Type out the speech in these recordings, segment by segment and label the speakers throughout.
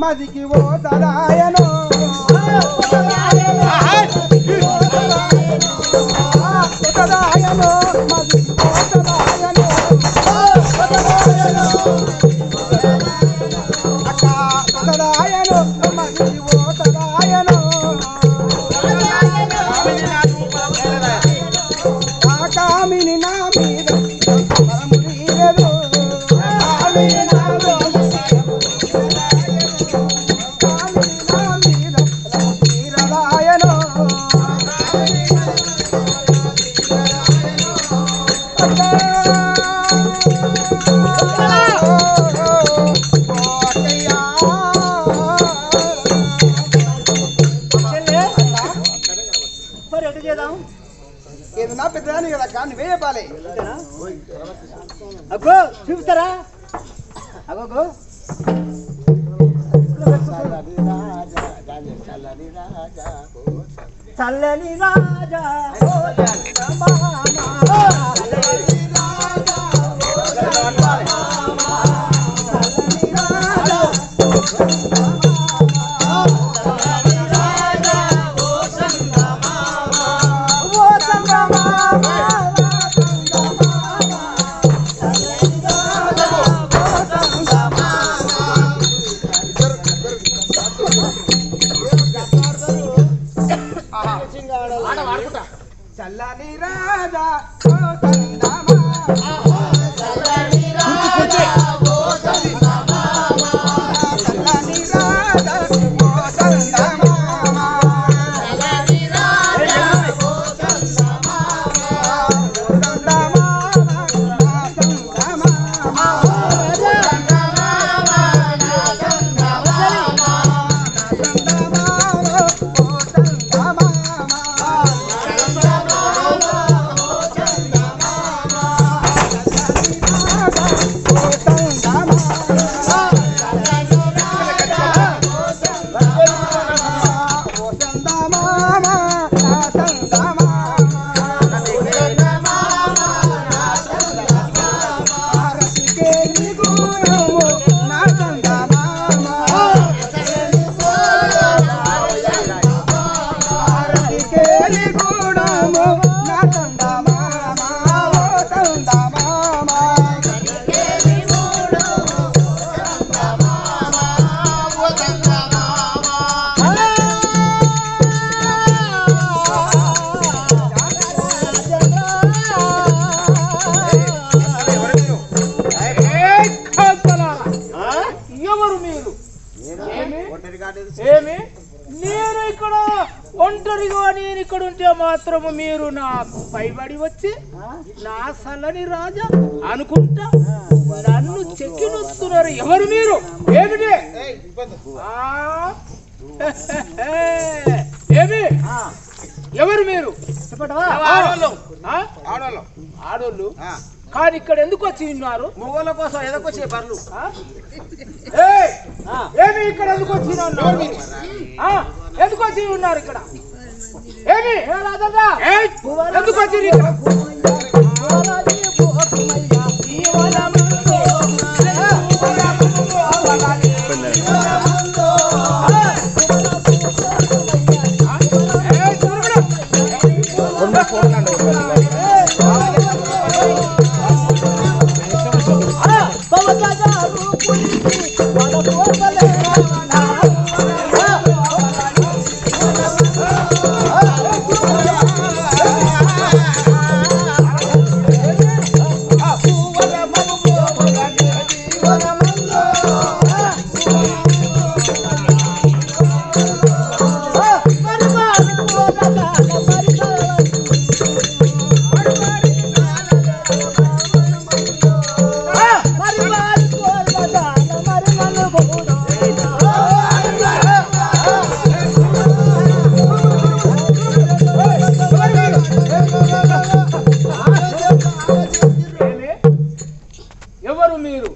Speaker 1: మదికి ఓతరాయను ఓతరాయను మదికి ఓతరాయను అక్క ఓతరాయను మదికి ఓతరాయను కామిని నా మీద పరమురీయదు కామిని నా మీద తీరరాయను
Speaker 2: మరి ఎటు చేద్దాం
Speaker 1: ఏది నా పెద్దదాన్ని కదా కానీ నువ్వే చెప్పాలి
Speaker 2: అగ్గో చూపుతారా అగోగో చల్లని రాజా
Speaker 1: చల్లని రాజా ఓ చందమా చల్లని రాజా ఓ చందమా చల్లని రాజా ఓ చందమా చల్లని రాజా ఓ చందమా చందమా
Speaker 2: ఏమి నేను ఇక్కడ ఒంటరిగా నేను ఇక్కడ ఉంటే మాత్రము మీరు నా పైబడి వచ్చి నా సల్లని రాజా అనుకుంటా నన్ను చెక్కినొస్తున్నారు. ఎవరు మీరు? ఏమిటి? ఏమి ఎవరు మీరు? ఆడోళ్ళు కానీ ఇక్కడ ఎందుకు వచ్చి ఉన్నారు?
Speaker 1: మొగోళ్ళ కోసం ఎదకొచ్చే పనులు
Speaker 2: ఏమి ఇక్కడ ఎందుకు వచ్చి ఉన్నారు? ఎందుకు వచ్చి ఉన్నారు ఇక్కడ? ఏమి ఎందుకు వచ్చి ఎవరు మీరు?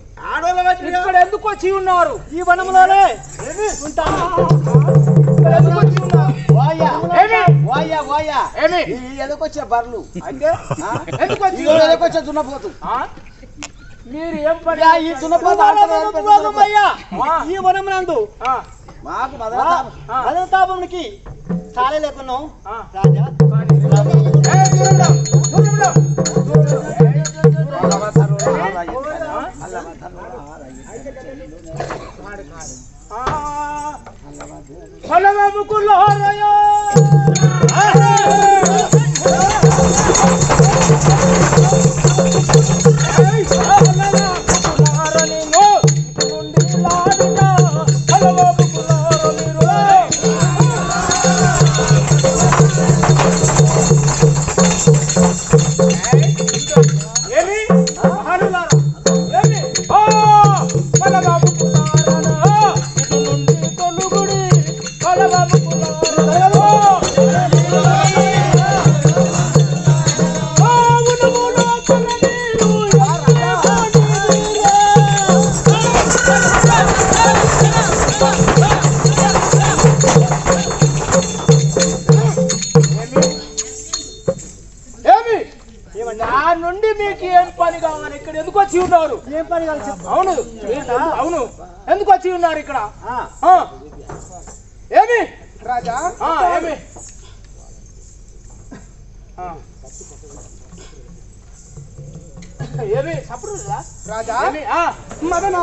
Speaker 2: ఇక్కడ ఎందుకు వచ్చి ఉన్నారు? ఈ వనములోనే
Speaker 1: ఎదకొచ్చే బర్లు
Speaker 2: అంటే
Speaker 1: ఎదకొచ్చే దున్నపోతు
Speaker 2: మీరు ఏం పని
Speaker 3: ఈ దున్నపోతయ్యా ఈ వనం నందు మాకు మదనతాపమునికి చాలే లేకున్నాం రాజా
Speaker 2: నుండి మీకు ఏం పని కావాలి ఇక్కడ ఎందుకు వచ్చి ఉన్నారు
Speaker 3: ఏం పని కావాలి
Speaker 2: అవును అవును ఎందుకు వచ్చి ఉన్నారు ఇక్కడ ఏమి
Speaker 1: రాజా
Speaker 2: ఏమి ఏమి సప్పుడు
Speaker 1: రాజా
Speaker 2: ఏమి
Speaker 1: మదన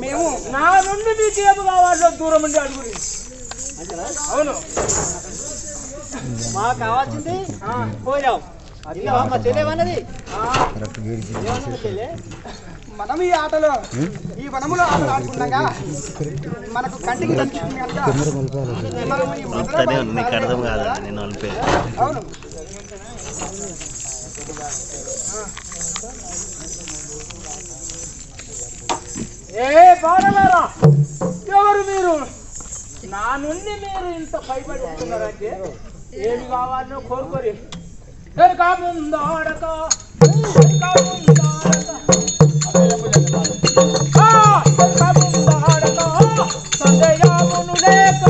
Speaker 1: మేము
Speaker 2: నా నుండి మీకు ఏమి కావాలో దూరం ఉండి అడుగురి అవును
Speaker 3: మాకు కావాల్సింది పోయినాం మా చెల్లెమన్నది
Speaker 1: మనం ఈ ఆటలో ఈ వనములో ఆటలు ఆడుకున్నాగా మనకు కంటికి కనిపిస్తుంది కనుక మనం ఈ
Speaker 4: అర్థం కాదు నేను
Speaker 1: అవును
Speaker 2: ఏ బాలగారా ఎవరు మీరు నా నుండి మీరు ఇంత భయపడుతున్నారంటే ఏమి కావాలో కోరుకోరి వెనుక ముందాడక సందేయమును లేక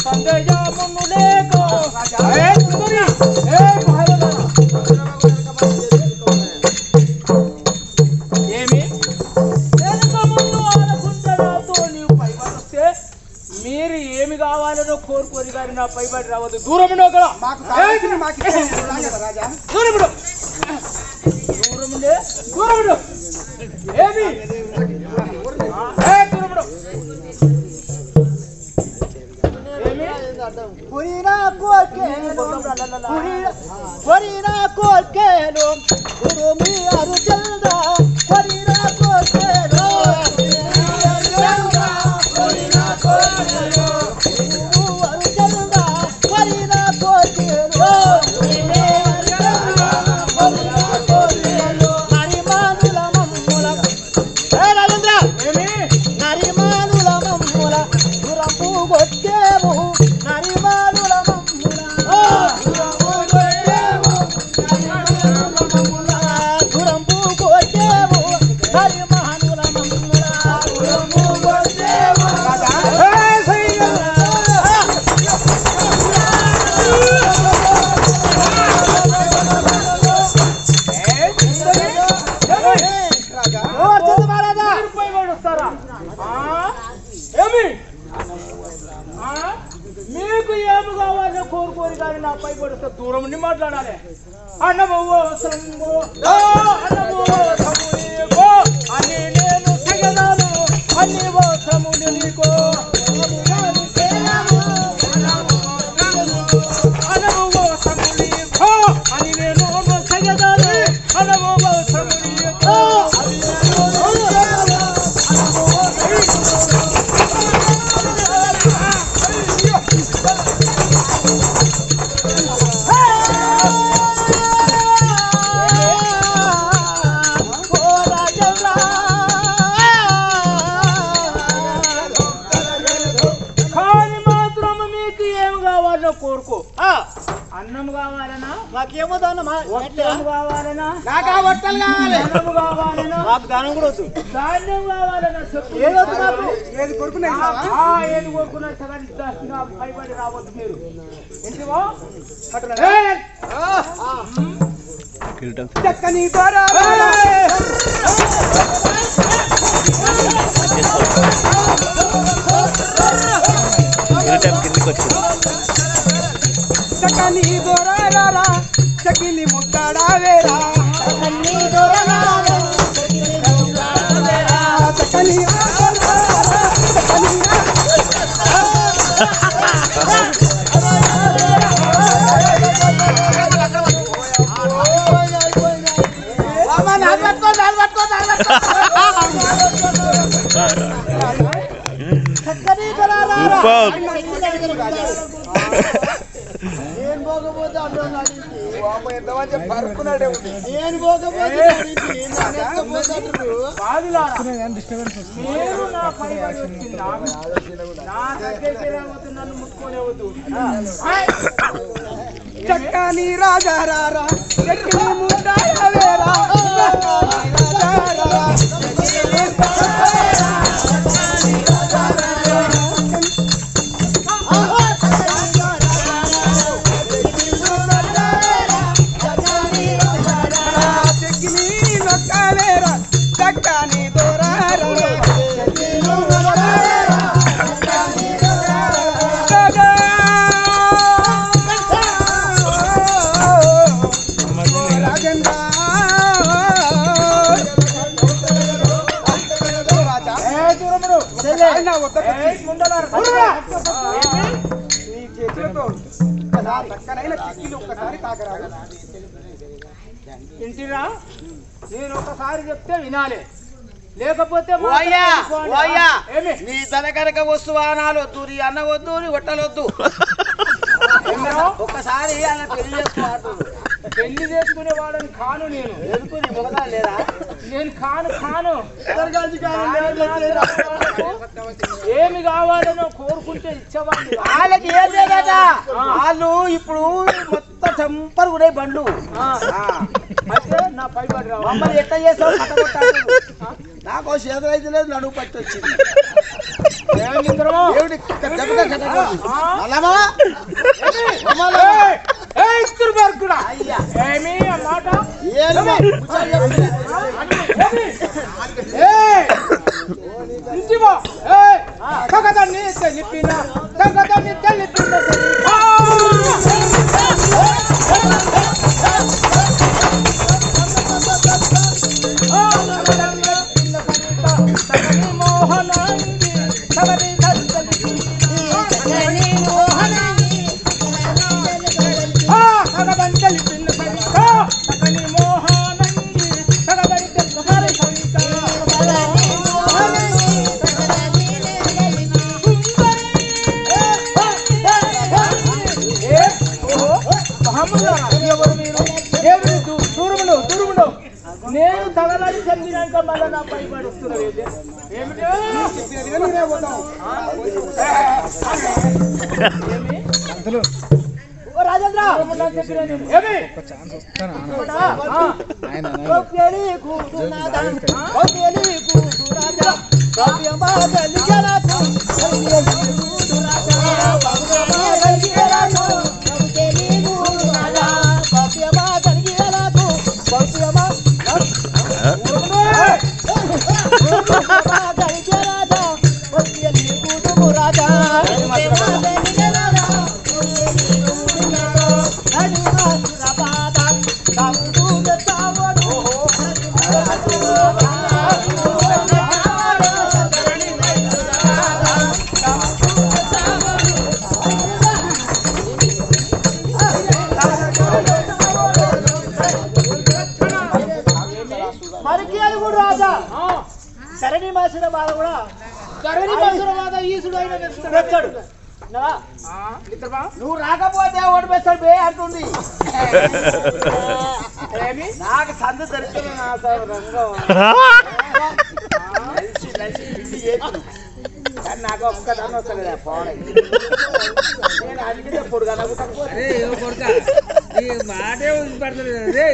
Speaker 2: సందేయమును లేక ఏమి ముందు ఆడకుంటతో నీవు పైబడిస్తే మీరు ఏమి కావాలనో కోరుకోరు కానీ నా పైబడి రావద్దు దూరం కదా
Speaker 1: మాకు కావాల్సింది మాకు రాజా
Speaker 2: దూరముడు దూరముడు ఏమి దూరముడు మీకు ఏమి కావాలో కోరుకోరు కానీ నా పై పడితే దూరం ఉండి మాట్లాడాలి. అన్నమో అని నేను తెగదాను అన్ని వస్త్రములు నీకో అనమో వస్త్రములు అని నేను తెగదాను అనమో వస్త్రములు కోరుకో. అన్నం కావాలనా?
Speaker 3: మాకేమో దానం
Speaker 2: కావాలనా?
Speaker 3: నాకు ఆ బట్టలు కావాలి.
Speaker 2: అన్నం కావాలనా?
Speaker 3: మాకు దానం కూడా వద్దు.
Speaker 2: ధాన్యం కావాలనా?
Speaker 3: ఏదొద్దు నాకు.
Speaker 1: ఏది కొడుకున్నా
Speaker 2: ఏది కోరుకున్నా సగం భయపడి రావద్దు మీరు. ఏంటివో
Speaker 1: చక్కని దొర చక్కని దొర చకిలి ముట్టాడావేరా చక్కని చక్కని
Speaker 3: నేను పోకపోతే
Speaker 1: ఎంతమంది పరుకున్నాడే
Speaker 3: నేను పోకపోతే
Speaker 2: మీరు నా పైబడి వచ్చి నా దగ్గరికి రావద్దు, నన్ను ముట్టుకోలేవద్దు.
Speaker 1: చక్కని రాజారా చక్కని ముట్టాడావేరా
Speaker 2: ఇంటిరా నేను ఒకసారి చెప్తే వినాలి, లేకపోతే
Speaker 3: నీ తన కనుక వస్తు వాహనాలు వద్దు, నీ అన్న వద్దు, నీ ఒట్టలొద్దు. ఒక్కసారి అన్న పెళ్లి చేసుకోవాలి.
Speaker 2: పెళ్లి చేసుకునే వాడని కాను నేను.
Speaker 3: ఎందుకు నీ మొగదా లేదా?
Speaker 2: నేను కాను ఏమి కావాలనో కోరుకుంటే ఇచ్చేవాళ్ళు.
Speaker 3: వాళ్ళకి ఏం లేదా? వాళ్ళు ఇప్పుడు మొత్తం టెంపర్ కూడా బండ్లు.
Speaker 2: అయితే నా పైబడి రావు.
Speaker 3: మమ్మల్ని ఎట్లా చేస్తావు? నాకు చేతులు అయితే లేదు, నడువు పట్టి వచ్చింది.
Speaker 2: ఏమి అన్నమాట తగదాన్ని తెలిపిన తగదాన్ని తెలిపిన మోహనాంగి తగది తగది తగదని తెలిపిన సరిత తగని మోహనంగి తగదని తెలిపిన సరిత నేను తగలని చెప్పినాక మళ్ళీ నా పై పడుస్తున్నావు. ఏమిటో రాజేంద్ర రాజా
Speaker 3: సరణి మాసిన బాధ కూడా
Speaker 2: కరణి పసుల బాధ ఈసుడు అయిన
Speaker 3: తెచ్చాడు
Speaker 2: మిత్రమా
Speaker 3: నువ్వు రాకపోతే ఓటు వేస్తాడు బే అంటుంది
Speaker 2: ఏమి
Speaker 3: నాకు సందు దొరికింది నా రంగం కానీ నాకు ఒక్కదాన్ని వస్తలేదు పోవడం నేను అడిగితే పొడుగా నాకు తక్కువ
Speaker 2: అరే కొడుక నీ మాటే పడుతుంది రే